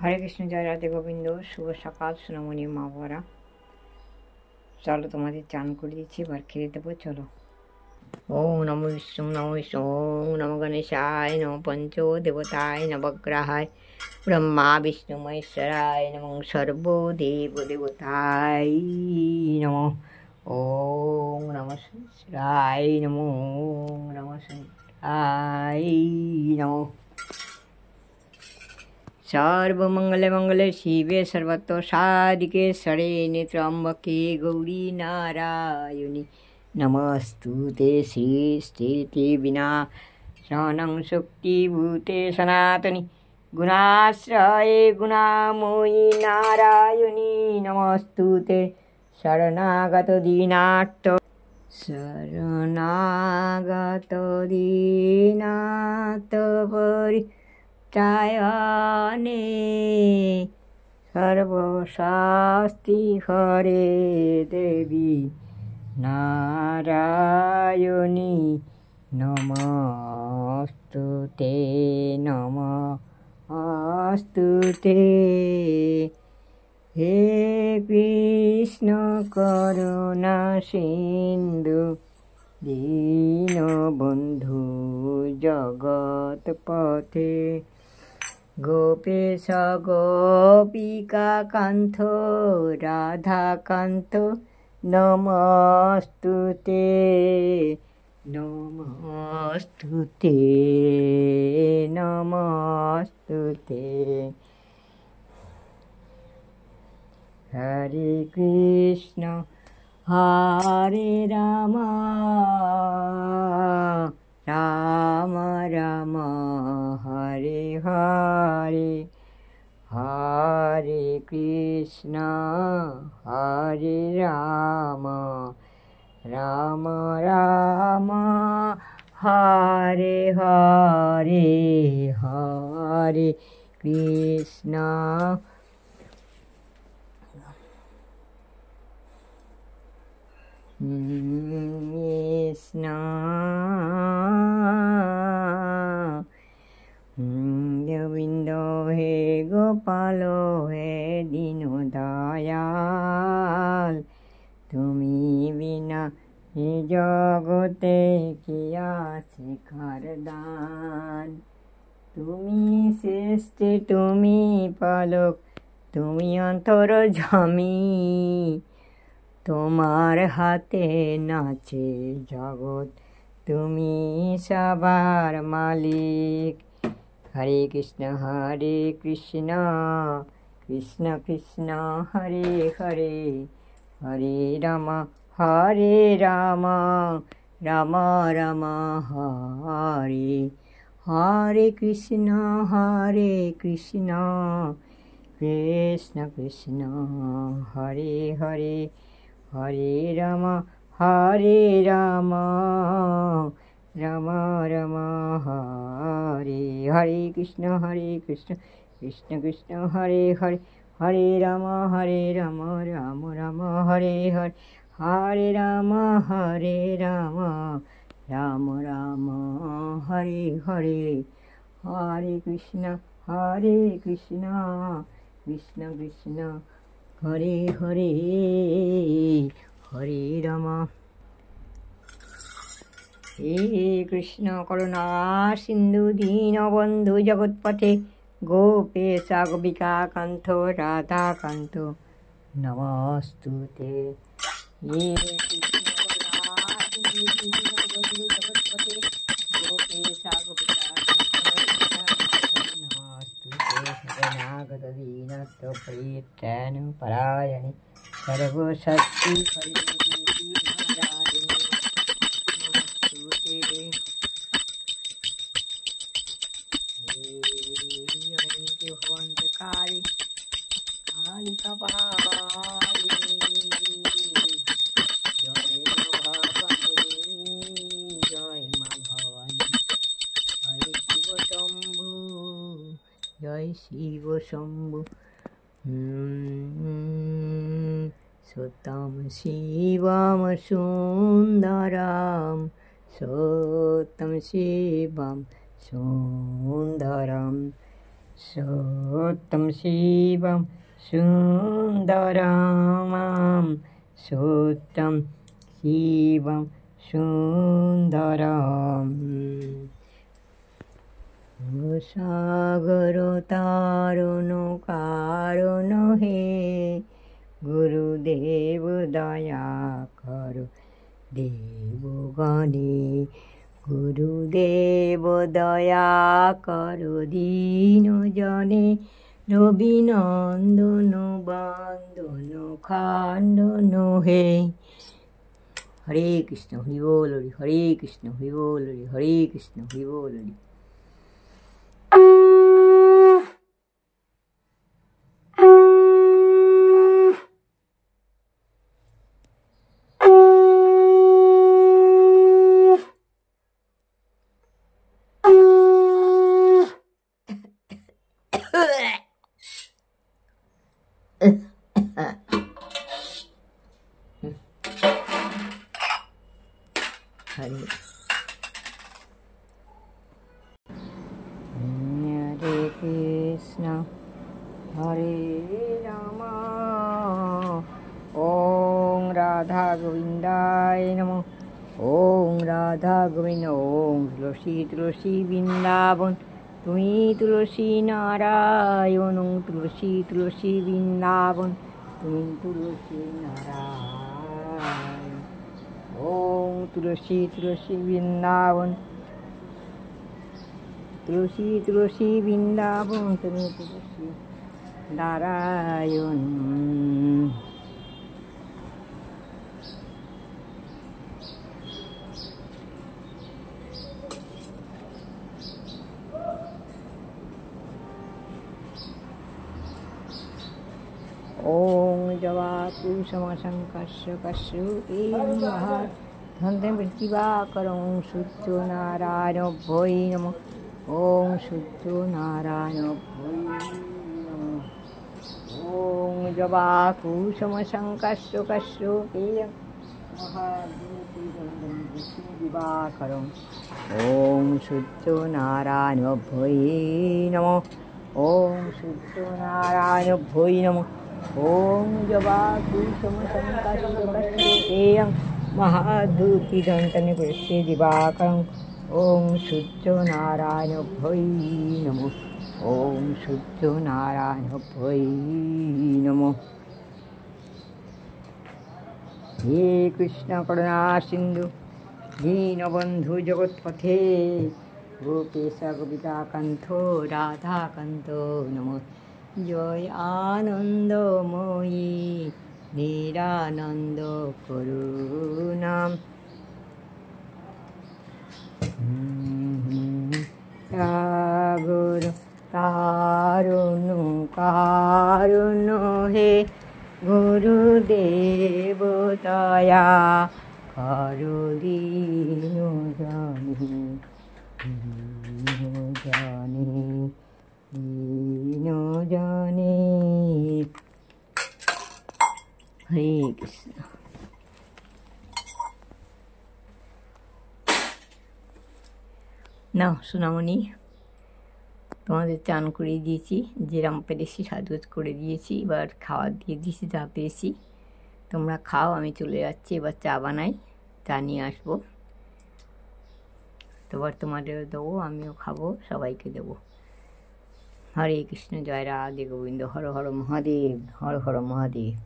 হরে কৃষ্ণ, জয় রাধে গোবিন্দ। শুভ সকাল সোনামণি মা বাবারা। চলো তোমাদের চান করে দিচ্ছি, এবার খেয়ে দেবো। চলো। ওম নমো বিষ্ণু নমো বিষ্ণু, ওম নমো গণেশায় নমো পঞ্চ দেবতায় নবগ্রহায় ব্রহ্মা বিষ্ণু মহেশ্বরায় নমো সর্বদেব দেবতায় নমো। ওম নমঃ শিবায় নমো, ওম নমঃ শিবায় নমো। सर्वमंगल मंगले शिवे सर्वतो साधिके शरण्ये त्र्यंबके गौरी नारायणी नमस्तुते श्रीस्थिति विनाशनं शक्तिभूते सनातनी गुणाश्रये गुणामयी नारायणी नमस्तुते शरणागत दीनार्थ परि त्रायणे सर्वशास्ति हरे देवी नारायणी नमस्तुते नमस्तुते। हे कृष्ण करुणा सिंधु दीनबंधु जगत्पते गोपेश गोपिका कान्त राधाकान्त नमस्तुते नमस्तुते नमस्तुते। हरे कृष्ण हरे राम राम राम हरे हरे, हरे कृष्ण हरे राम राम राम हरे हरे, हरे कृष्ण कृष्ण गोविंद हे गोपाल हे दीनो दयाल তুমি বিনা এ জগতে কি আছে কার দান। তুমি শ্রেষ্ঠ তুমি পালক তুমি অন্তর্যামী, তোমার হাতে নাচে জগৎ তুমি সবার মালিক। হরে কৃষ্ণ কৃষ্ণ কৃষ্ণ হরে হরে, হরে রাম রাম রাম হরে হরে, কৃষ্ণ কৃষ্ণ কৃষ্ণ কৃষ্ণ হরে হরে, হরে রাম রাম রাম রাম হরে হরে, কৃষ্ণ কৃষ্ণ কৃষ্ণ কৃষ্ণ হরে হরে, হরে রাম রাম রাম হরে হরে, হরে রাম রাম রাম হরে হরে, হরে কৃষ্ণ কৃষ্ণ কৃষ্ণ কৃষ্ণ হরে হরে, হরে রাম। হে কৃষ্ণ করুণা সিন্ধু দীনবন্ধু জগৎপথে গোপেশ গোপিকা কান্ত রাধাকান্ত নমস্তুতে। হে কৃষ্ণ করুণা সিন্ধু দীনবন্ধু জগৎপথে গোপেশ গোপিকা शरणागत दीनत्व परित्राण परायणे सर्वशक्ति हरे देवी नारायणी नमस्तुते। हे भवन्तकाली काली कपालिनी जय मा भवानी, जय मा भवानी, हरे शिव शंभु जय शिव शंभु। सत्यम शिवम सुंदरम सत्यम शिवम सुंदरम सत्यं शिवं सुन्दरं सत्यं शिवं सुन्दरम् सागर तारुण कारुण हे गुरुदेव दया करो देवगणे गुरुदेव दया करो दीन जने रवि नंदन बंदन खांडन हे हरे कृष्ण हरि बोल हरे कृष्ण हरि बोल हरे कृष्ण हरि बोल हरे कृष्ण हरे राम ओम राधा गोविंदाय नमः ओम राधा गोविंद ओम तुलसी तुलसी वृंदावन তুমি তুলসী নারায়ণ তুলসী তুলসী বৃন্দাবন তুমি তুলসী নারায়ণ ওম তুলসী তুলসী বৃন্দাবন তুলসী তুলসী বৃন্দাবন তুমি তুলসী নারায়ণ ओम जवातु समशंकस्य कश्यपे प्रतिभाकरं शुद्ध नारायण भोई नमः ओम शुद्ध नारायण भोई नमः ओम जवातु समशंकस्य कश्यपे प्रतिभाकरं ओम शुद्ध नारायण भोई नमः ओम शुद्ध नारायण भोई नमः ओम जवाकुसुमसंकर्षकर्षेयं महाधूतिदन्तनिपृष्ठे दिवाकरं ओम शुद्ध नारायण भै नमः ओम शुद्ध नारायण भै नमः हे कृष्ण करुणा सिंधु दीनबंधु जगत्पथे गोपेश गोपिकान्तो राधाकान्तो नमः जय आनंदमयी निरानंद करुणा सागर तारुण कारुण हे गुरुदेव दया करो दीन जाने दीन जाने हरे कृष्ण না সোনামণি তোমাদের চান করে দিয়েছি যেরম পেরেছি সাজগোজ করে দিয়েছি এবার খাওয়া দিয়ে দিয়েছি যা পেয়েছি তোমরা খাও আমি চলে যাচ্ছি এবার চা বানাই চা নিয়ে আসবো তোমার তোমাদের দেবো আমিও খাবো সবাইকে দেবো हरे कृष्ण जय राधे गोविंद हर हर महादेव हर हर महादेव।